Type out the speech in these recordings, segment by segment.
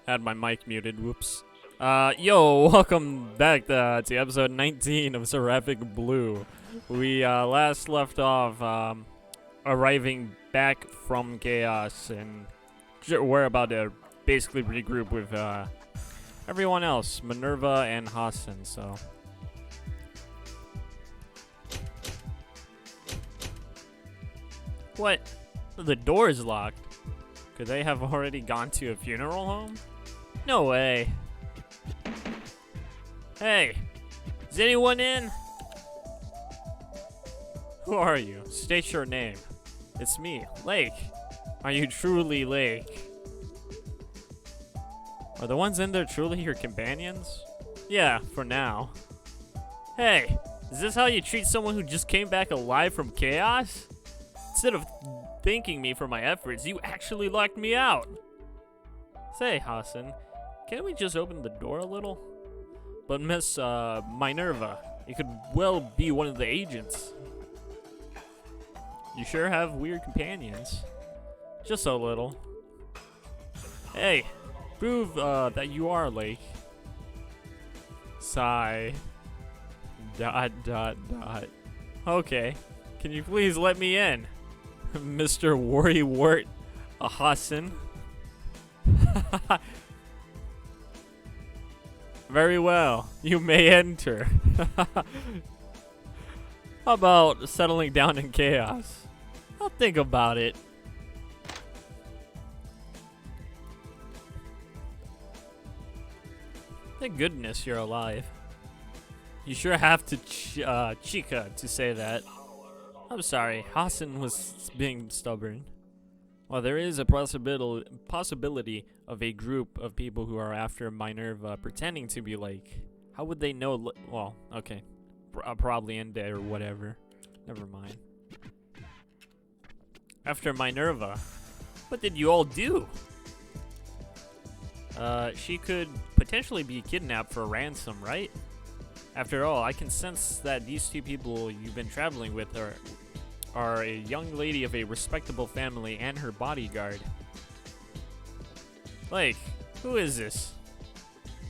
Had my mic muted, whoops. Yo, welcome back to episode 19 of Seraphic Blue. We last left off arriving back from Chaos, and we're about to basically regroup with everyone else, Minerva and Hassan, so... What? The door is locked. Could they have already gone to a funeral home? No way. Hey, is anyone in? Who are you? State your name. It's me, Lake. Are you truly Lake? Are the ones in there truly your companions? Yeah, for now. Hey, is this how you treat someone who just came back alive from chaos? Instead of thanking me for my efforts, you actually locked me out. Say, Hassan, can't we just open the door a little? But Miss Minerva, it could well be one of the agents. You sure have weird companions. Just a little. Hey, prove that you are Lake. Sigh. ... Okay, can you please let me in? Mr. Worrywart Hassan. Very well, you may enter. How about settling down in chaos? I'll think about it. Thank goodness you're alive. You sure have to chica to say that. I'm sorry, Hassan was being stubborn. Well, there is a possibility of a group of people who are after Minerva pretending to be like. How would they know? Well, okay. Probably in there or whatever. Never mind. After Minerva. What did you all do? She could potentially be kidnapped for ransom, right? After all, I can sense that these two people you've been traveling with are a young lady of a respectable family and her bodyguard. Like, who is this?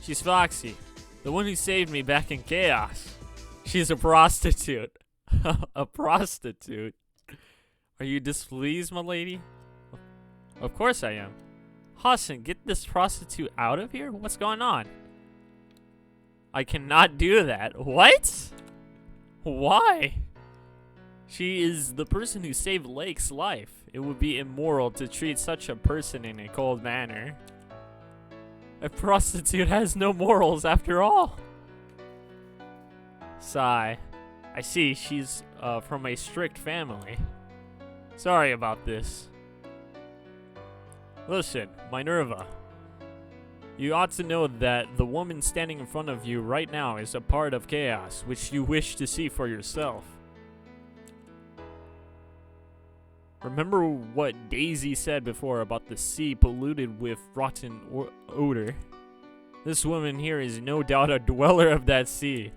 She's Foxy, the one who saved me back in chaos. She's a prostitute. A prostitute? Are you displeased, my lady? Of course I am. Hassan, get this prostitute out of here? What's going on? I cannot do that. What? Why? She is the person who saved Lake's life. It would be immoral to treat such a person in a cold manner. A prostitute has no morals after all. Sigh. I see she's from a strict family. Sorry about this. Listen, Minerva. You ought to know that the woman standing in front of you right now is a part of chaos, which you wish to see for yourself. Remember what Daisy said before about the sea polluted with rotten odor? This woman here is no doubt a dweller of that sea.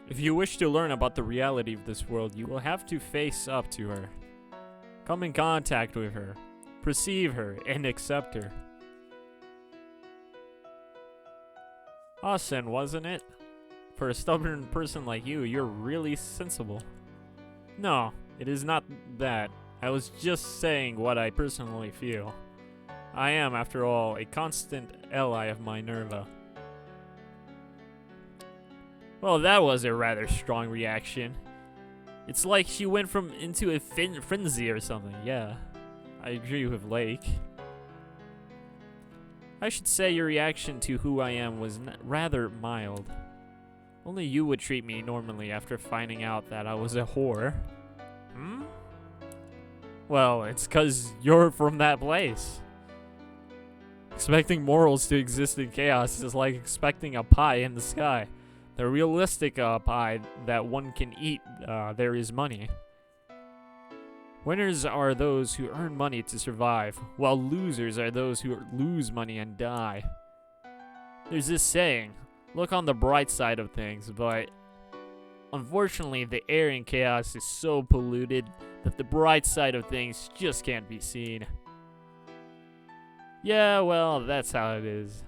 If you wish to learn about the reality of this world, you will have to face up to her. Come in contact with her, perceive her, and accept her. Hassan, wasn't it? For a stubborn person like you, you're really sensible. No, it is not that. I was just saying what I personally feel. I am, after all, a constant ally of Minerva. Well, that was a rather strong reaction. It's like she went into a frenzy or something. Yeah, I agree with Lake. I should say your reaction to who I am was rather mild. Only you would treat me normally after finding out that I was a whore. Hmm? Well, it's 'cause you're from that place. Expecting morals to exist in chaos is like expecting a pie in the sky. The realistic pie that one can eat, there is money. Winners are those who earn money to survive, while losers are those who lose money and die. There's this saying, look on the bright side of things, but Unfortunately, the air in chaos is so polluted that the bright side of things just can't be seen. Yeah, well, that's how it is.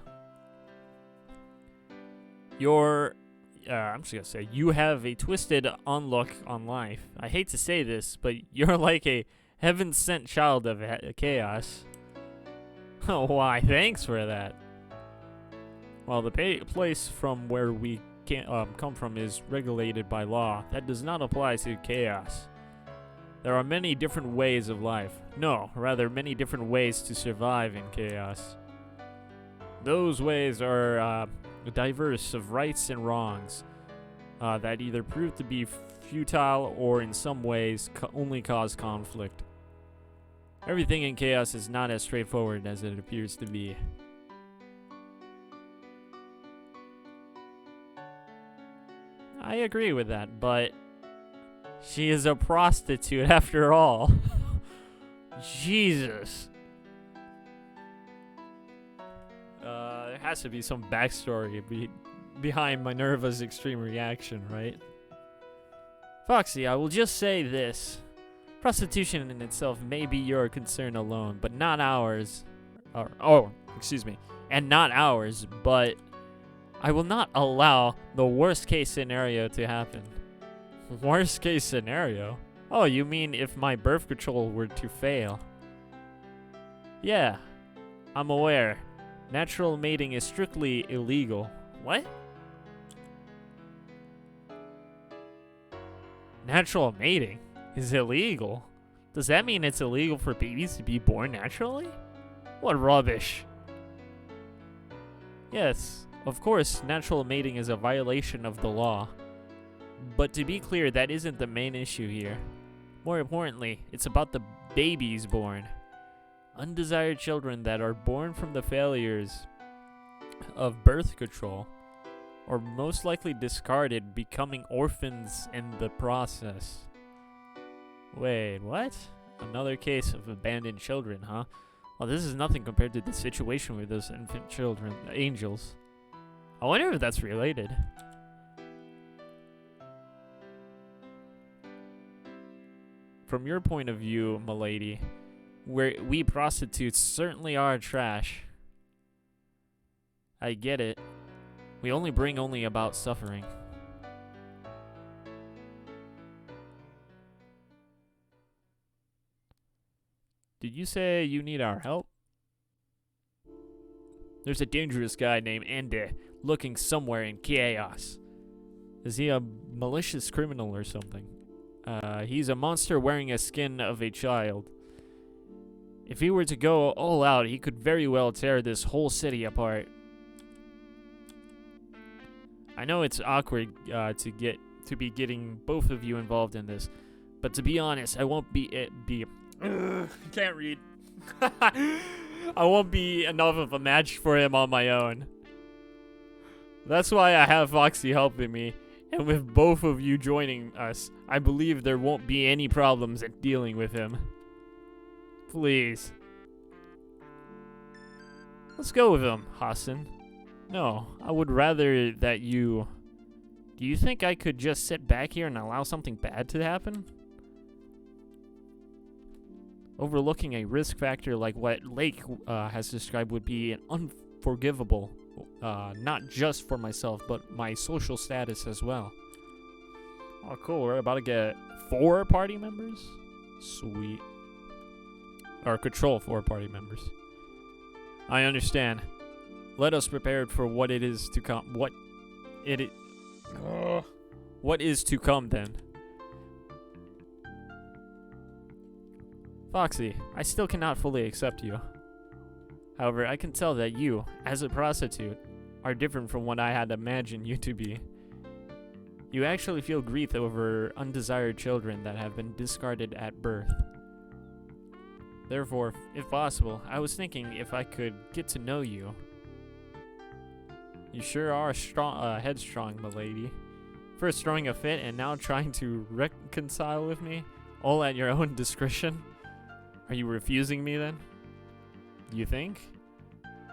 I'm just gonna say, you have a twisted outlook on life. I hate to say this, but you're like a heaven-sent child of chaos. Oh, why, thanks for that. Well, the place from where we come from is regulated by law. That does not apply to chaos. There are many different ways of life. No, rather many different ways to survive in chaos. Those ways are diverse of rights and wrongs that either prove to be futile or in some ways only cause conflict. Everything in chaos is not as straightforward as it appears to be. I agree with that, but she is a prostitute after all. Jesus. There has to be some backstory behind Minerva's extreme reaction, right? Foxy, I will just say this. Prostitution in itself may be your concern alone, but not ours. And not ours, but I will not allow the worst case scenario to happen. Worst case scenario? Oh, you mean if my birth control were to fail? Yeah, I'm aware. Natural mating is strictly illegal. What? Natural mating is illegal? Does that mean it's illegal for babies to be born naturally? What rubbish. Yes, of course, natural mating is a violation of the law. But to be clear, that isn't the main issue here. More importantly, it's about the babies born. Undesired children that are born from the failures of birth control are most likely discarded, becoming orphans in the process. Wait, what? Another case of abandoned children, huh? Well, this is nothing compared to the situation with those infant children, angels. I wonder if that's related. From your point of view, milady, we prostitutes certainly are trash. I get it. We only bring about suffering. Did you say you need our help? There's a dangerous guy named Ende looking somewhere in chaos. Is he a malicious criminal or something? He's a monster wearing a skin of a child. If he were to go all out, he could very well tear this whole city apart. I know it's awkward to be getting both of you involved in this, but to be honest, I won't can't read. I won't be enough of a match for him on my own. That's why I have Foxy helping me, and with both of you joining us, I believe there won't be any problems in dealing with him. Please. Let's go with him, Hassan. No, I would rather that you... Do you think I could just sit back here and allow something bad to happen? Overlooking a risk factor like what Lake has described would be an unforgivable, not just for myself, but my social status as well. Oh, cool. We're about to get 4 party members? Sweet. Or control 4 party members. I understand. Let us prepare for what it is to come. What is to come then? Foxy, I still cannot fully accept you. However, I can tell that you, as a prostitute, are different from what I had imagined you to be. You actually feel grief over undesired children that have been discarded at birth. Therefore, if possible, I was thinking if I could get to know you. You sure are headstrong, milady. First throwing a fit and now trying to reconcile with me, all at your own discretion. Are you refusing me then? You think?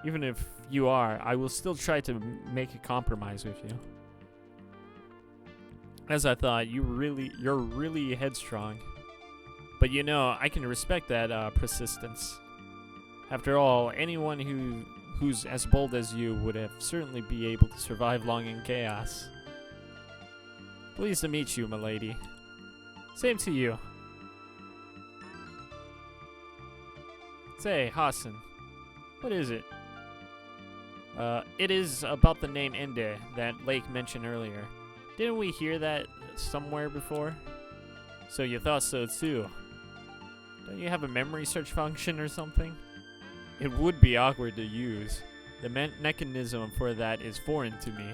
Even if you are, I will still try to make a compromise with you. As I thought, you're really headstrong. But you know, I can respect that persistence. After all, anyone who's as bold as you would have certainly be able to survive long in chaos. Pleased to meet you, milady. Same to you. Say, Hassan, what is it? It is about the name Ende that Lake mentioned earlier. Didn't we hear that somewhere before? So you thought so too. Don't you have a memory search function or something? It would be awkward to use. The mechanism for that is foreign to me.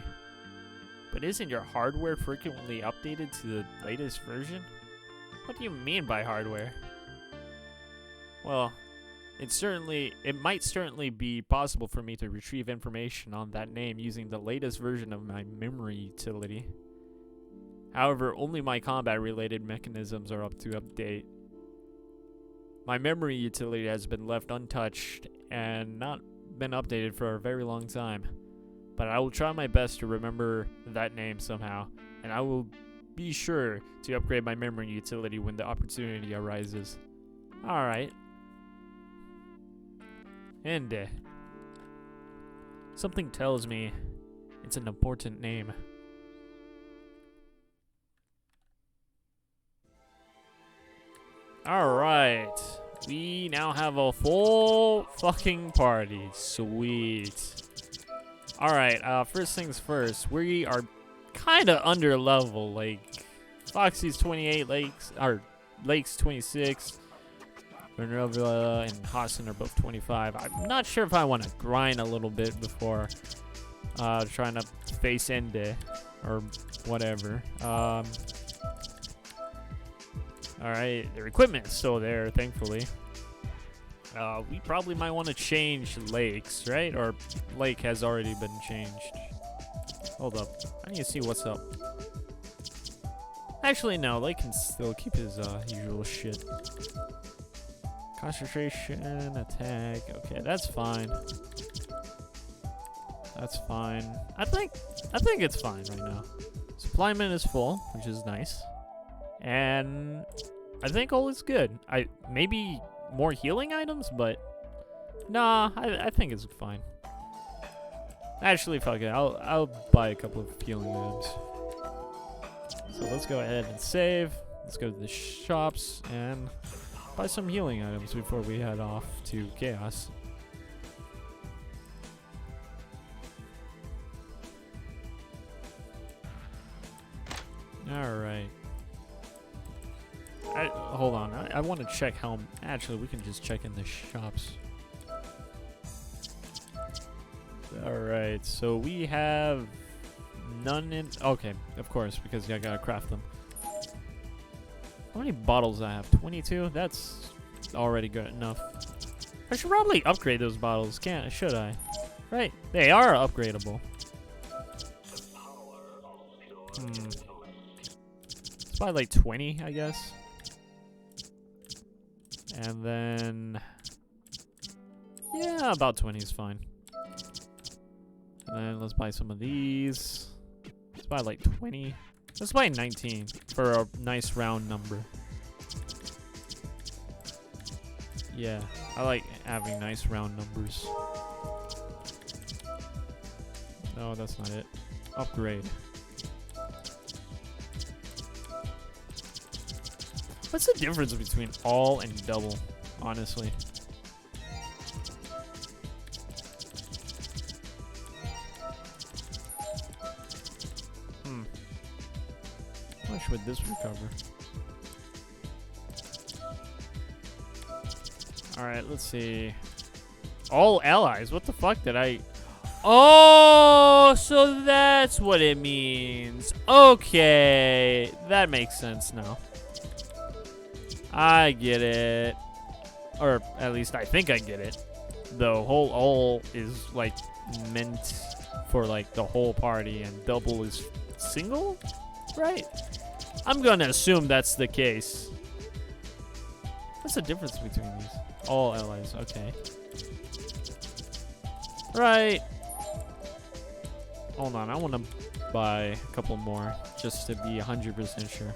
But isn't your hardware frequently updated to the latest version? What do you mean by hardware? Well, it might certainly be possible for me to retrieve information on that name using the latest version of my memory utility. However, only my combat-related mechanisms are up to update. My memory utility has been left untouched and not been updated for a very long time. But I will try my best to remember that name somehow, and I will be sure to upgrade my memory utility when the opportunity arises. Alright. Ende. Something tells me it's an important name. Alright. We now have a full fucking party. Sweet. Alright, first things first. We are kind of under level. Like, Foxy's 28, Lake's 26. Minerva and Hassan are both 25. I'm not sure if I want to grind a little bit before trying to face Ende or whatever. Alright, their equipment is still there, thankfully. We probably might want to change Lake's, right? Or Lake has already been changed. Hold up. I need to see what's up. Actually, no. Lake can still keep his usual shit. Concentration, attack. Okay, that's fine. That's fine. I think it's fine right now. Supply min is full, which is nice. And I think all is good. Maybe more healing items, but nah, I think it's fine. Actually, fuck it. I'll buy a couple of healing items. So let's go ahead and save. Let's go to the shops and buy some healing items before we head off to Chaos. Alright. Hold on. I want to check how... Actually, we can just check in the shops. Alright, so we have none in... Okay, of course, because I gotta craft them. How many bottles I have? 22? That's already good enough. I should probably upgrade those bottles, should I? Right, they are upgradable. It's probably like 20, I guess. And then... yeah, about 20 is fine. And then let's buy some of these. Let's buy like 20. Let's buy 19 for a nice round number. Yeah, I like having nice round numbers. No, that's not it. Upgrade. What's the difference between all and double, honestly? How much would this recover? Alright, let's see. All allies? What the fuck did I... Oh, so that's what it means. Okay, that makes sense now. I get it. Or at least I think I get it. The whole all is like meant for like the whole party and double is single, right? I'm gonna assume that's the case. What's the difference between these? All allies, okay. Right. Hold on, I wanna buy a couple more just to be 100% sure.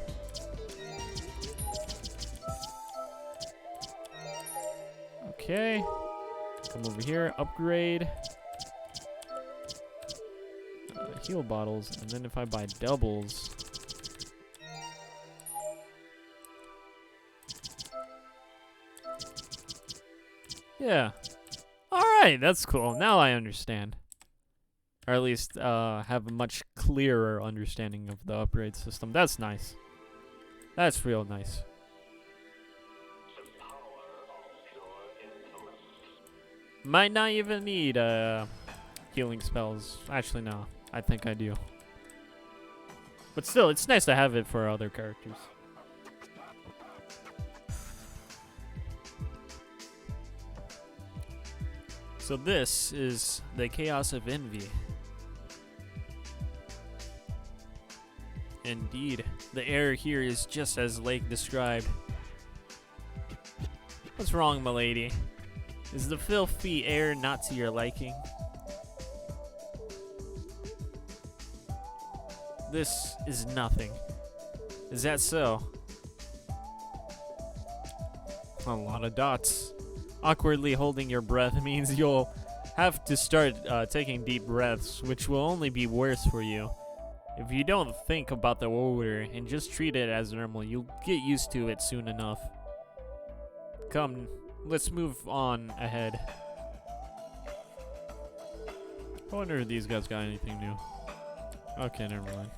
Okay. Come over here, upgrade. Heal bottles, and then if I buy doubles. Yeah. Alright, that's cool. Now I understand. Or at least have a much clearer understanding of the upgrade system. That's nice. That's real nice. Might not even need healing spells. Actually, no. I think I do. But still, it's nice to have it for other characters. So this is the Chaos of Envy. Indeed, the air here is just as Lake described. What's wrong, milady? Is the filthy air not to your liking? This is nothing. Is that so? A lot of dots. Awkwardly holding your breath means you'll have to start taking deep breaths, which will only be worse for you. If you don't think about the odor and just treat it as normal, you'll get used to it soon enough. Come, let's move on ahead. I wonder if these guys got anything new. Okay, never mind.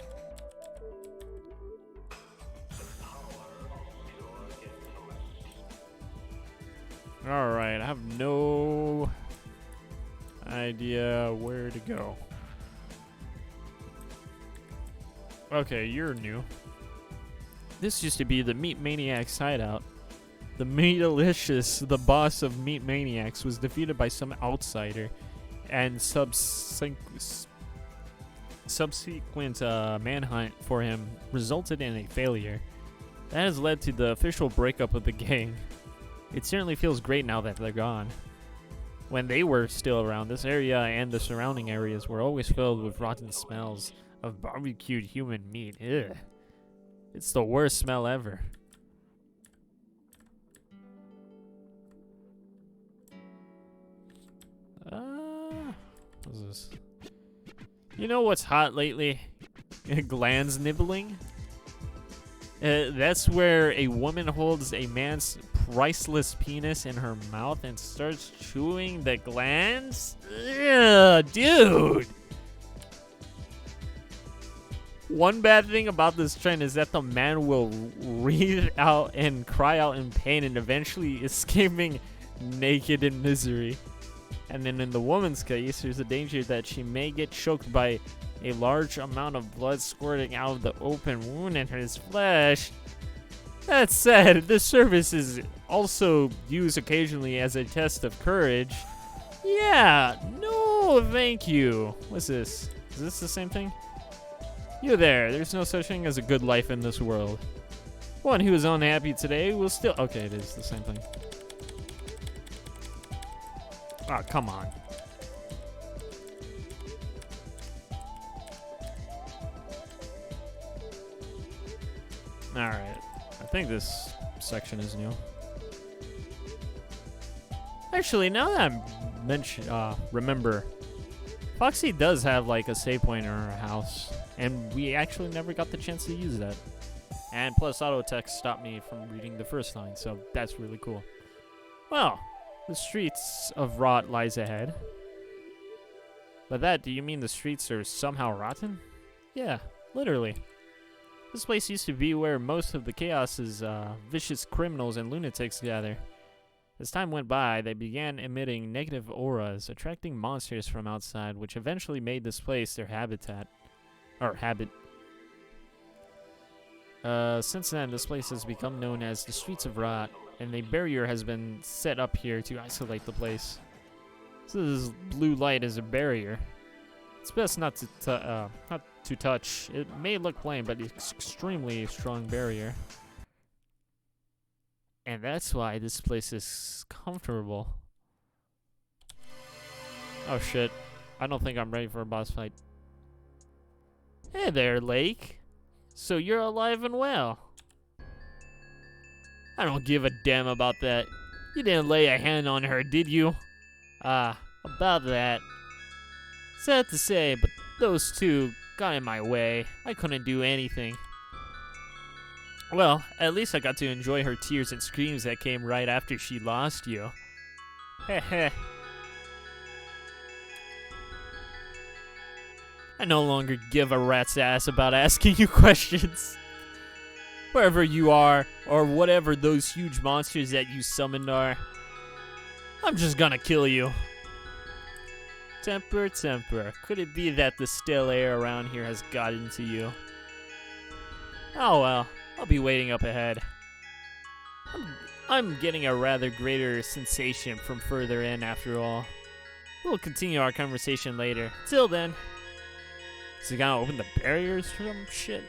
Alright, I have no idea where to go. Okay, you're new. This used to be the Meat Maniacs hideout. The Meatalicious, the boss of Meat Maniacs, was defeated by some outsider, and subsequent manhunt for him resulted in a failure. That has led to the official breakup of the gang. It certainly feels great now that they're gone. When they were still around, this area and the surrounding areas were always filled with rotten smells of barbecued human meat. Ugh. It's the worst smell ever. What's this? You know what's hot lately? Glands nibbling? That's where a woman holds a man's priceless penis in her mouth and starts chewing the glands? Ugh, dude! One bad thing about this trend is that the man will writhe out and cry out in pain and eventually escaping naked in misery. And then in the woman's case, there's a danger that she may get choked by a large amount of blood squirting out of the open wound in his flesh. That said, this service is also used occasionally as a test of courage. Yeah, no thank you. What's this? Is this the same thing? You there, there's no such thing as a good life in this world. One who is unhappy today will still... Okay, it is the same thing. Oh, come on. Alright. I think this section is new. Actually, now that I remember, Foxy does have like a save point in her house, and we actually never got the chance to use that. And plus, auto text stopped me from reading the first line, so that's really cool. Well, the streets of rot lies ahead. By that, do you mean the streets are somehow rotten? Yeah, literally. This place used to be where most of the Chaos's vicious criminals and lunatics gather. As time went by, they began emitting negative auras, attracting monsters from outside, which eventually made this place their habitat. Or habit. Since then, this place has become known as the Streets of Rot, and a barrier has been set up here to isolate the place. So this blue light is a barrier. It's best not to touch. It may look plain, but it's extremely strong barrier. And that's why this place is comfortable. Oh shit. I don't think I'm ready for a boss fight. Hey there, Lake. So you're alive and well. I don't give a damn about that. You didn't lay a hand on her, did you? Ah, about that. Sad to say, but those two got in my way. I couldn't do anything. Well, at least I got to enjoy her tears and screams that came right after she lost you. Heh heh. I no longer give a rat's ass about asking you questions. Wherever you are, or whatever those huge monsters that you summoned are, I'm just gonna kill you. Temper, temper. Could it be that the stale air around here has gotten to you? Oh well, I'll be waiting up ahead. I'm getting a rather greater sensation from further in after all. We'll continue our conversation later. Till then. Is he gonna open the barriers or some shit?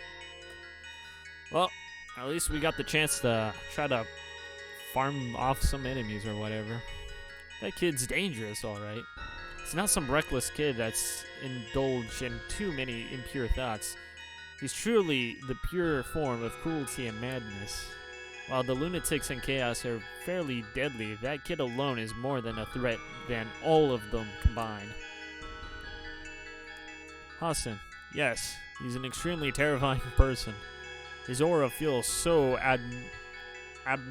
Well, at least we got the chance to try to farm off some enemies or whatever. That kid's dangerous, alright. He's not some reckless kid that's indulged in too many impure thoughts. He's truly the pure form of cruelty and madness. While the lunatics and chaos are fairly deadly, that kid alone is more than a threat than all of them combined. Hassan, yes, he's an extremely terrifying person. His aura feels so God damn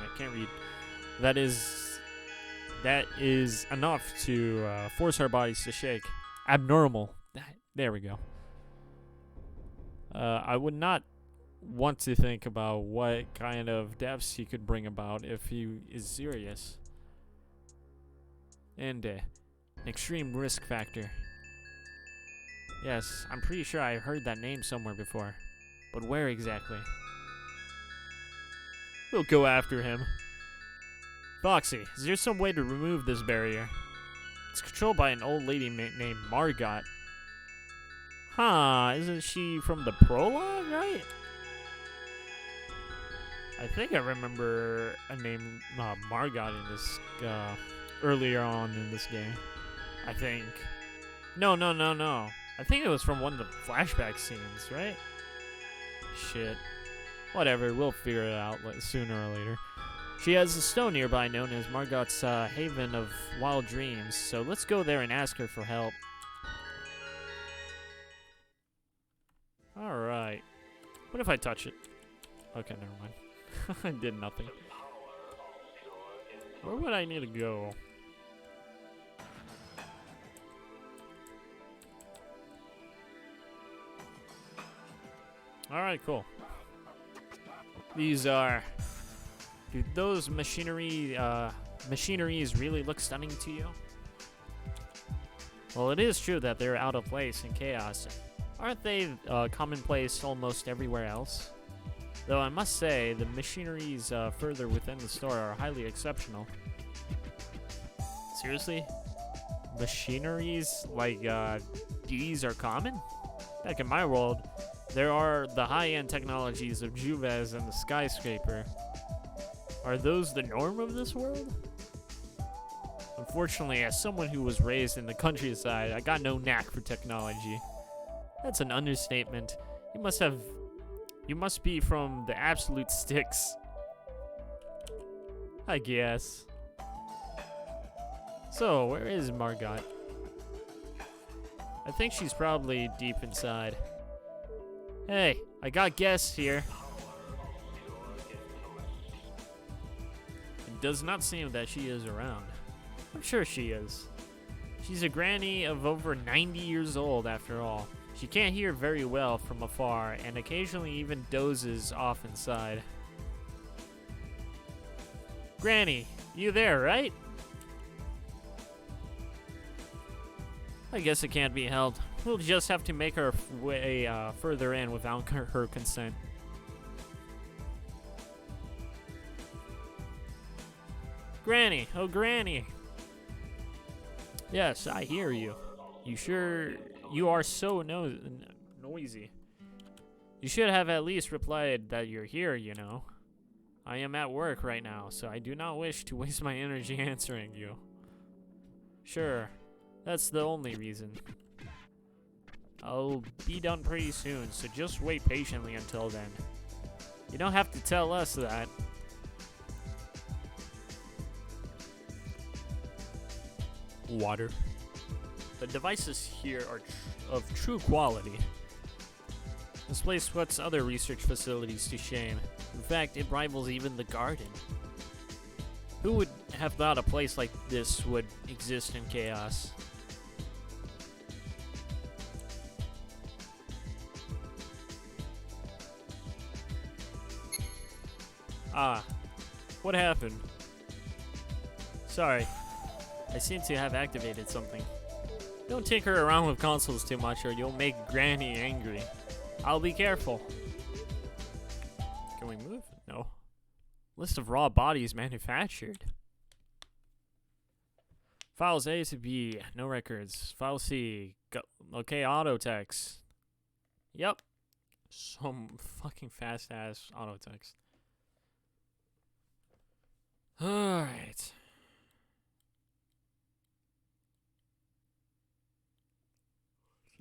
it, can't read. That is enough to force our bodies to shake. Abnormal. There we go. I would not want to think about what kind of deaths he could bring about if he is serious. And an extreme risk factor. Yes, I'm pretty sure I heard that name somewhere before. But where exactly? We'll go after him. Foxy, is there some way to remove this barrier? It's controlled by an old lady named Margot. Huh, isn't she from the prologue, right? I think I remember a name Margot in this earlier on in this game. I think. No. I think it was from one of the flashback scenes, right? Shit. Whatever, we'll figure it out sooner or later. She has a stone nearby known as Margot's Haven of Wild Dreams, so let's go there and ask her for help. Alright. What if I touch it? Okay, never mind. I did nothing. Where would I need to go? Alright, cool. These are... Do those machineries really look stunning to you? Well, it is true that they're out of place in chaos. Aren't they commonplace almost everywhere else? Though I must say, the machineries further within the store are highly exceptional. Seriously? Machineries like these are common? Back in my world, there are the high-end technologies of Juves and the skyscraper. Are those the norm of this world? Unfortunately, as someone who was raised in the countryside, I got no knack for technology. That's an understatement. You must be from the absolute sticks. I guess. So, where is Margot? I think she's probably deep inside. Hey, I got guests here. It does not seem that she is around. I'm sure she is. She's a granny of over 90 years old after all. She can't hear very well from afar and occasionally even dozes off inside. Granny, you there, right? I guess it can't be helped. We'll just have to make her way further in without her consent. Granny, oh Granny. Yes, I hear you. You are so noisy. You should have at least replied that you're here, you know. I am at work right now, so I do not wish to waste my energy answering you. Sure, that's the only reason. I'll be done pretty soon, so just wait patiently until then. You don't have to tell us that. Water. The devices here are of true quality. This place puts other research facilities to shame. In fact, it rivals even the garden. Who would have thought a place like this would exist in chaos? Ah, what happened? Sorry, I seem to have activated something. Don't tinker around with consoles too much or you'll make Granny angry. I'll be careful. Can we move? No. List of raw bodies manufactured. Files A to B, no records. File C, go. Okay, auto text. Yep. Some fucking fast ass auto text. Alright.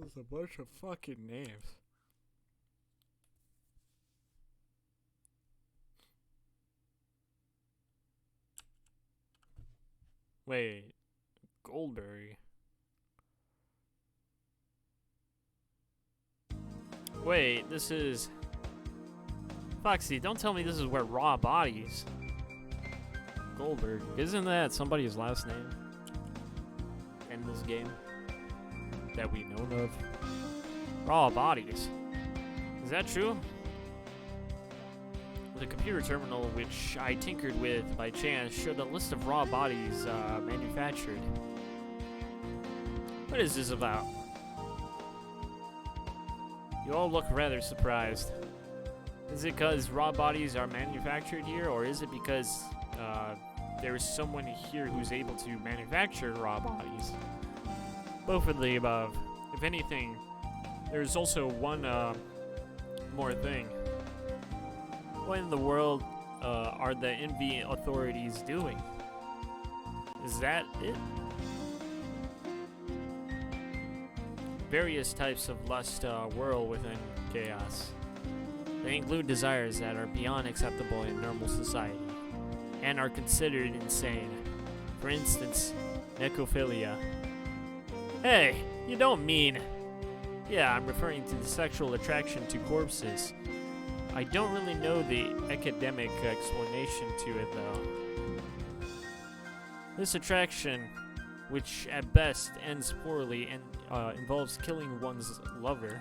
Just a bunch of fucking names. Wait. Goldberry. Wait, this is... Foxy, don't tell me this is where raw bodies... Goldberg. Isn't that somebody's last name in this game that we know of? Raw bodies. Is that true? The computer terminal which I tinkered with by chance showed a list of raw bodies manufactured. What is this about? You all look rather surprised. Is it because raw bodies are manufactured here, or is it because there is someone here who's able to manufacture raw bodies? Both of the above. If anything, there's also one more thing. What in the world are the envy authorities doing? Is that it? Various types of lust whirl within chaos. They include desires that are beyond acceptable in normal society and are considered insane. For instance, necrophilia. Hey, you don't mean... Yeah, I'm referring to the sexual attraction to corpses. I don't really know the academic explanation to it, though. This attraction, which at best ends poorly and involves killing one's lover.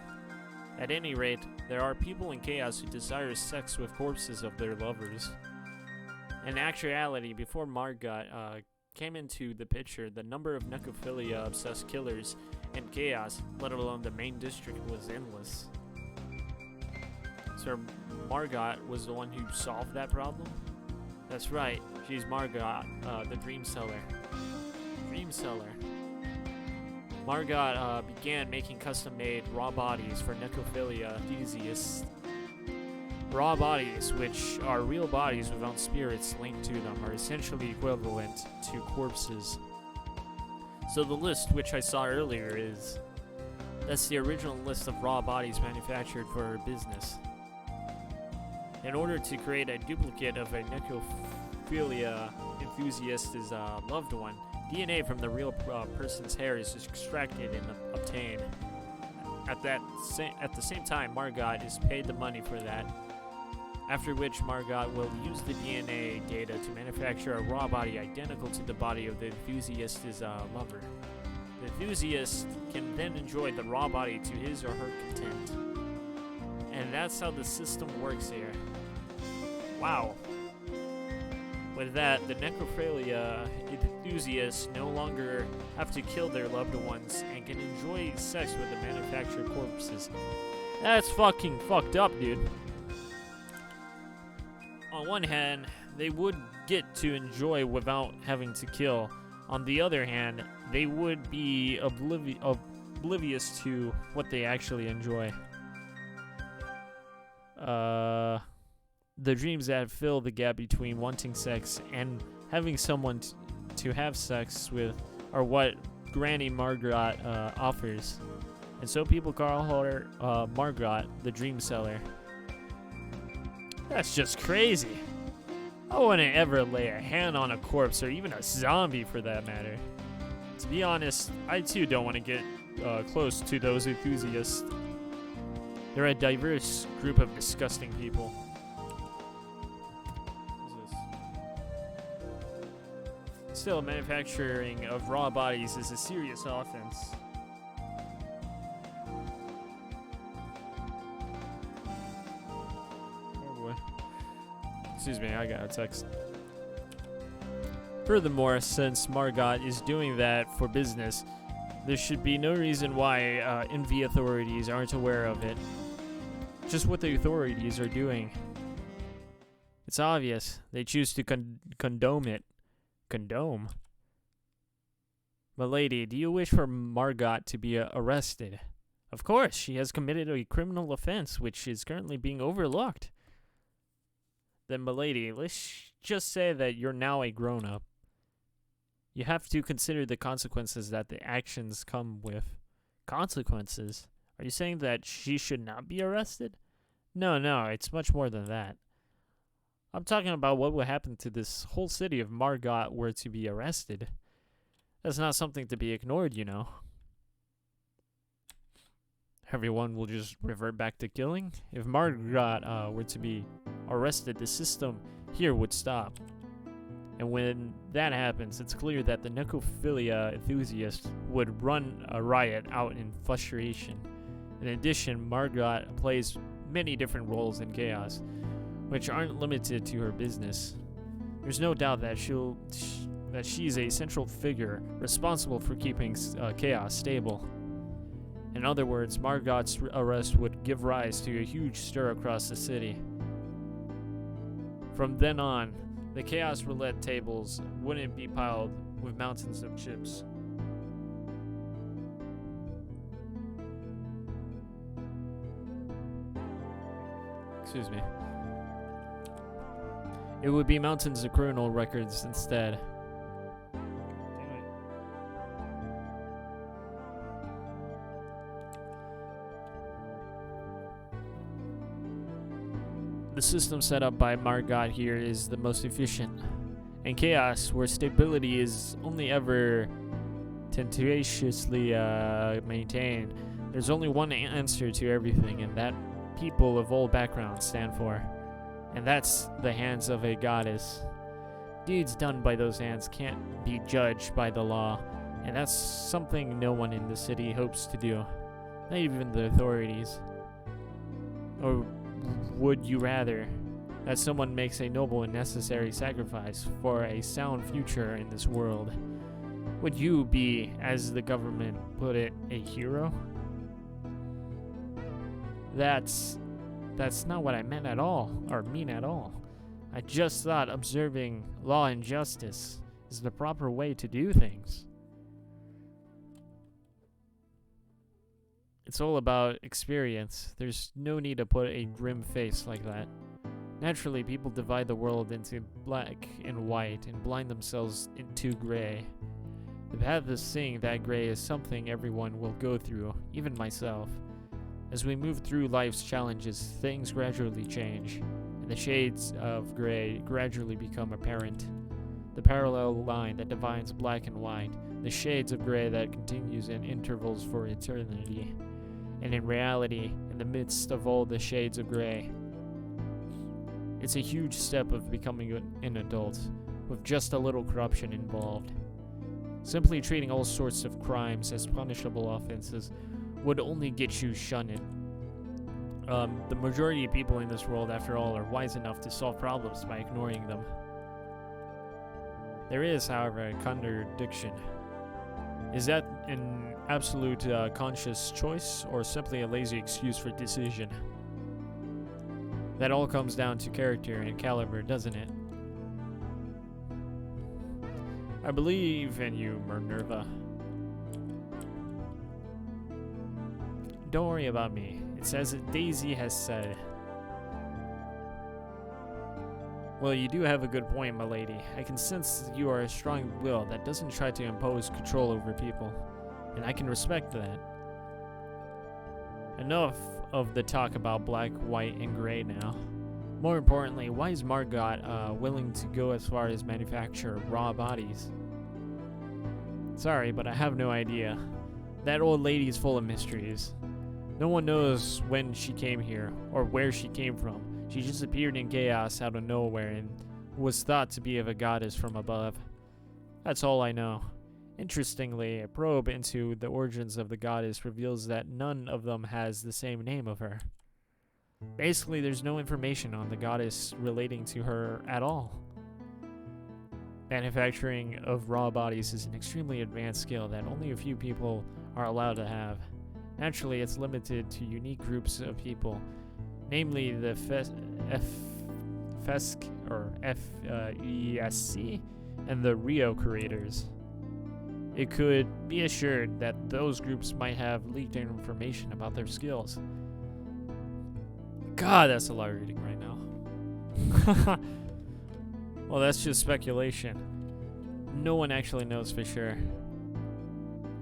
At any rate, there are people in chaos who desire sex with corpses of their lovers. In actuality, before Margot came into the picture, the number of necrophilia-obsessed killers in chaos, let alone the main district, was endless. So Margot was the one who solved that problem? That's right, she's Margot, the Dream Seller. Dream Seller. Margot began making custom-made raw bodies for necrophilia enthusiasts. Raw bodies, which are real bodies without spirits linked to them, are essentially equivalent to corpses. So the list which I saw earlier that's the original list of raw bodies manufactured for her business. In order to create a duplicate of a necrophilia enthusiast's loved one, DNA from the real person's hair is extracted and obtained. At the same time, Margot is paid the money for that, after which Margot will use the DNA data to manufacture a raw body identical to the body of the enthusiast's lover. The enthusiast can then enjoy the raw body to his or her content. And that's how the system works here. Wow. With that, the necrophilia enthusiasts no longer have to kill their loved ones and can enjoy sex with the manufactured corpses. That's fucking fucked up, dude. On one hand, they would get to enjoy without having to kill. On the other hand, they would be oblivious to what they actually enjoy. The dreams that fill the gap between wanting sex and having someone to have sex with are what Granny Margot offers. And so people call her Margot, the dream seller. That's just crazy. I wouldn't ever lay a hand on a corpse or even a zombie for that matter. To be honest, I too don't want to get close to those enthusiasts. They're a diverse group of disgusting people. What is this? Still, manufacturing of raw bodies is a serious offense. Oh boy. Excuse me, I got a text. Furthermore, since Margot is doing that for business, there should be no reason why NV authorities aren't aware of it. Just what the authorities are doing. It's obvious. They choose to condone it. Condone? Milady, do you wish for Margot to be arrested? Of course, she has committed a criminal offense which is currently being overlooked. Then, milady, let's just say that you're now a grown-up. You have to consider the consequences that the actions come with. Consequences? Are you saying that she should not be arrested? No, it's much more than that. I'm talking about what would happen to this whole city if Margot were to be arrested. That's not something to be ignored, you know. Everyone will just revert back to killing. If Margot were to be arrested, the system here would stop. And when that happens, it's clear that the necrophilia enthusiasts would run a riot out in frustration. In addition, Margot plays many different roles in chaos, which aren't limited to her business. There's no doubt that she's a central figure responsible for keeping chaos stable. In other words, Margot's arrest would give rise to a huge stir across the city. From then on, the chaos roulette tables wouldn't be piled with mountains of chips. Excuse me. It would be mountains of criminal records instead. Damn it. The system set up by Margot here is the most efficient. In chaos, where stability is only ever tenaciously maintained, there's only one answer to everything, and that people of all backgrounds stand for. And that's the hands of a goddess. Deeds done by those hands can't be judged by the law, and that's something no one in the city hopes to do. Not even the authorities. Or would you rather that someone makes a noble and necessary sacrifice for a sound future in this world? Would you be, as the government put it, a hero? That's not what I meant at all, or mean at all. I just thought observing law and justice is the proper way to do things. It's all about experience. There's no need to put a grim face like that. Naturally, people divide the world into black and white and blind themselves into gray. The path of seeing that gray is something everyone will go through, even myself. As we move through life's challenges, things gradually change, and the shades of gray gradually become apparent. The parallel line that divides black and white, the shades of gray that continues in intervals for eternity. And in reality, in the midst of all the shades of gray, it's a huge step of becoming an adult, with just a little corruption involved. Simply treating all sorts of crimes as punishable offenses would only get you shunned. The majority of people in this world, after all, are wise enough to solve problems by ignoring them. There is, however, a contradiction. Is that an absolute conscious choice, or simply a lazy excuse for decision? That all comes down to character and caliber, doesn't it? I believe in you, Minerva. Don't worry about me. It's as Daisy has said. Well, you do have a good point, my lady. I can sense that you are a strong will that doesn't try to impose control over people, and I can respect that. Enough of the talk about black, white, and gray now. More importantly, why is Margot willing to go as far as manufacture raw bodies? Sorry, but I have no idea. That old lady is full of mysteries. No one knows when she came here, or where she came from. She just appeared in chaos out of nowhere and was thought to be of a goddess from above. That's all I know. Interestingly, a probe into the origins of the goddess reveals that none of them has the same name of her. Basically, there's no information on the goddess relating to her at all. Manufacturing of raw bodies is an extremely advanced skill that only a few people are allowed to have. Naturally, it's limited to unique groups of people, namely the FESC and the Rio creators. It could be assured that those groups might have leaked information about their skills. God, that's a lot of reading right now. Well, that's just speculation. No one actually knows for sure.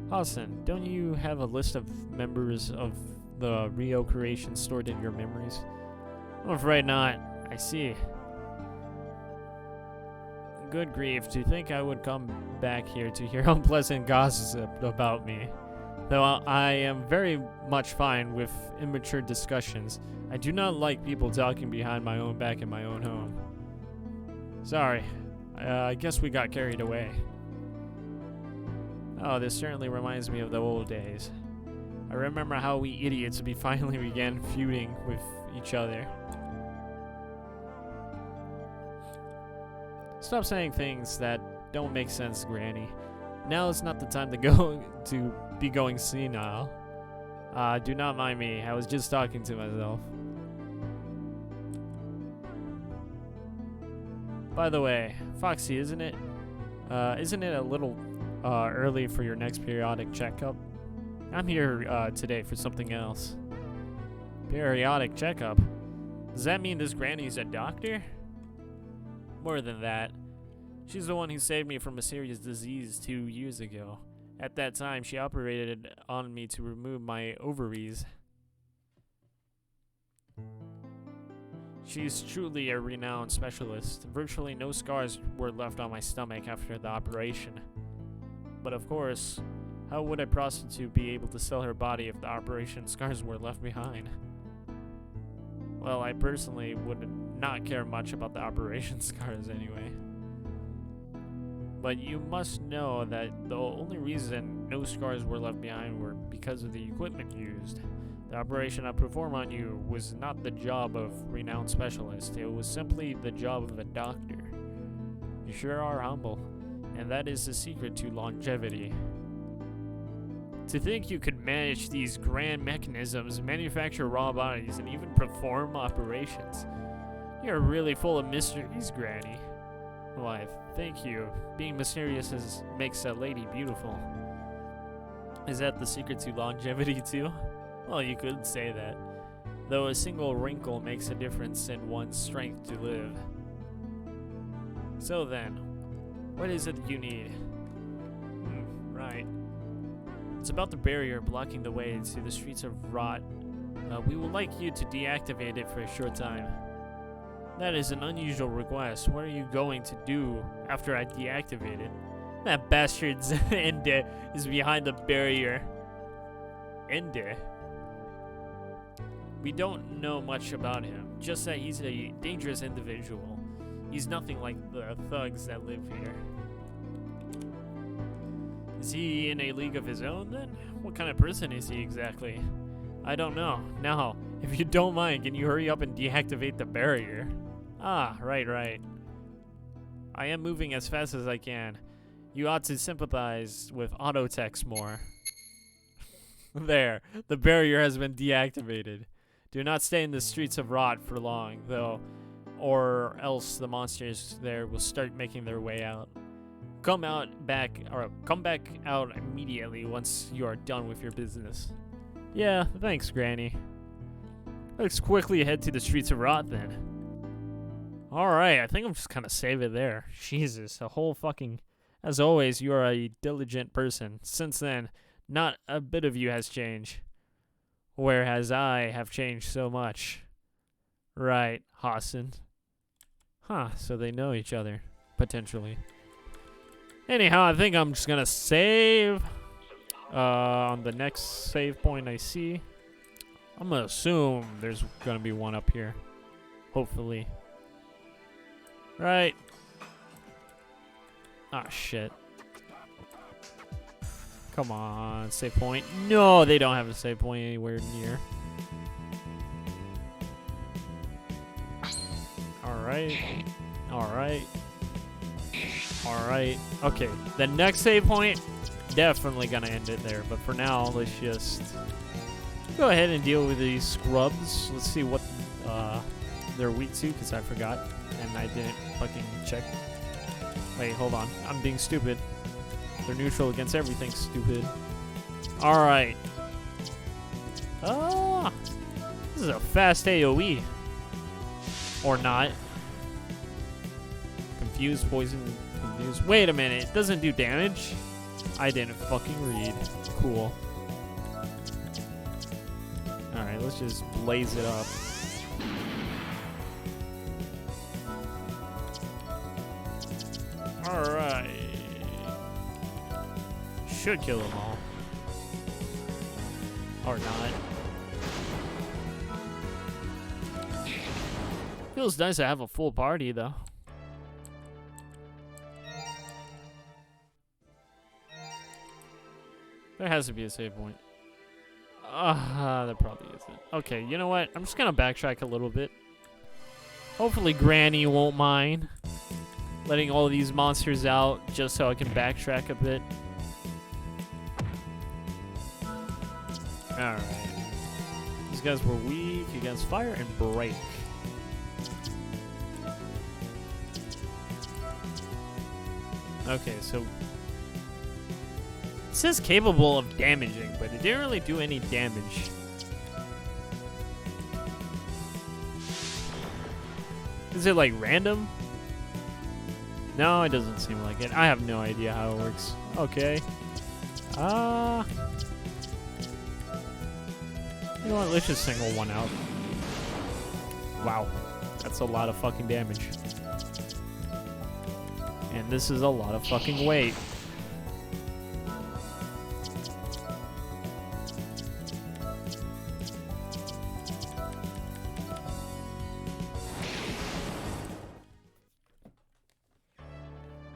Hassan, don't you have a list of members of the Rio creation stored in your memories? I'm afraid not. I see. Good grief, to think I would come back here to hear unpleasant gossip about me. Though I am very much fine with immature discussions, I do not like people talking behind my own back in my own home. Sorry, I guess we got carried away. Oh, this certainly reminds me of the old days. I remember how we idiots finally began feuding with each other. Stop saying things that don't make sense, Granny. Now is not the time to be going senile. Do not mind me. I was just talking to myself. By the way, Foxy, isn't it a little early for your next periodic checkup? I'm here today for something else. Periodic checkup? Does that mean this Granny's a doctor? More than that. She's the one who saved me from a serious disease 2 years ago. At that time, she operated on me to remove my ovaries. She's truly a renowned specialist. Virtually no scars were left on my stomach after the operation. But of course, how would a prostitute be able to sell her body if the operation scars were left behind? Well, I personally would not care much about the operation scars anyway. But you must know that the only reason no scars were left behind were because of the equipment used. The operation I performed on you was not the job of renowned specialist. It was simply the job of a doctor. You sure are humble, and that is the secret to longevity. To think you could manage these grand mechanisms, manufacture raw bodies, and even perform operations. You're really full of mysteries, Granny. Why, thank you. Being mysterious makes a lady beautiful. Is that the secret to longevity too? Well, you could say that. Though a single wrinkle makes a difference in one's strength to live. So then, what is it you need? Right. It's about the barrier blocking the way to the streets of Rot. We would like you to deactivate it for a short time. That is an unusual request. What are you going to do after I deactivate it? That bastard's Ende is behind the barrier. Ende? We don't know much about him, just that he's a dangerous individual. He's nothing like the thugs that live here. Is he in a league of his own then? What kind of person is he exactly? I don't know. Now, if you don't mind, can you hurry up and deactivate the barrier? Ah, right. I am moving as fast as I can. You ought to sympathize with Autotex more. There, the barrier has been deactivated. Do not stay in the streets of Rot for long, though, or else the monsters there will start making their way out. Come back out immediately once you are done with your business. Yeah, thanks, Granny. Let's quickly head to the streets of Rot then. Alright, I think I'm just gonna save it there. Jesus, a whole fucking... As always, you are a diligent person. Since then, not a bit of you has changed. Whereas I have changed so much. Right, Hassan. Huh, so they know each other, potentially. Anyhow, I think I'm just gonna save on the next save point I see. I'm gonna assume there's gonna be one up here. Hopefully. Right. Ah, shit. Come on, save point. No, they don't have a save point anywhere near. Alright. Alright. Alright. Okay, the next save point, definitely gonna end it there. But for now, let's just go ahead and deal with these scrubs. Let's see what they're weak to, because I forgot. And I didn't fucking check. Wait, hold on. I'm being stupid. They're neutral against everything, stupid. Alright. Ah! This is a fast AoE. Or not. Confused, poison, confused. Wait a minute, it doesn't do damage? I didn't fucking read. Cool. Alright, let's just blaze it up. Alright. Should kill them all. Or not. Feels nice to have a full party, though. There has to be a save point. There probably isn't. Okay, you know what? I'm just gonna backtrack a little bit. Hopefully Granny won't mind letting all of these monsters out just so I can backtrack a bit. Alright. These guys were weak against fire and break. Okay, so it says capable of damaging, but it didn't really do any damage. Is it like random? No, it doesn't seem like it. I have no idea how it works. Okay. You know what? Let's just single one out. Wow. That's a lot of fucking damage. And this is a lot of fucking weight.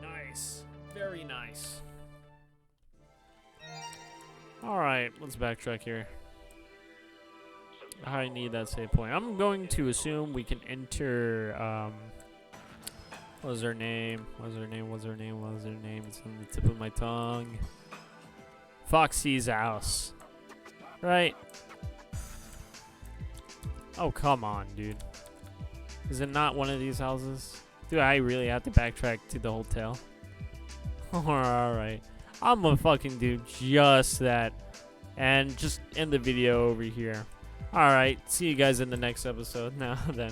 Nice. Very nice. Alright, let's backtrack here. I need that save point. I'm going to assume we can enter, what was her name? What was her name? What was her name? What was her name? It's on the tip of my tongue. Foxy's house. Right? Oh, come on, dude. Is it not one of these houses? Do I really have to backtrack to the hotel? Alright. I'm gonna fucking do just that. And just end the video over here. Alright, see you guys in the next episode. Now then.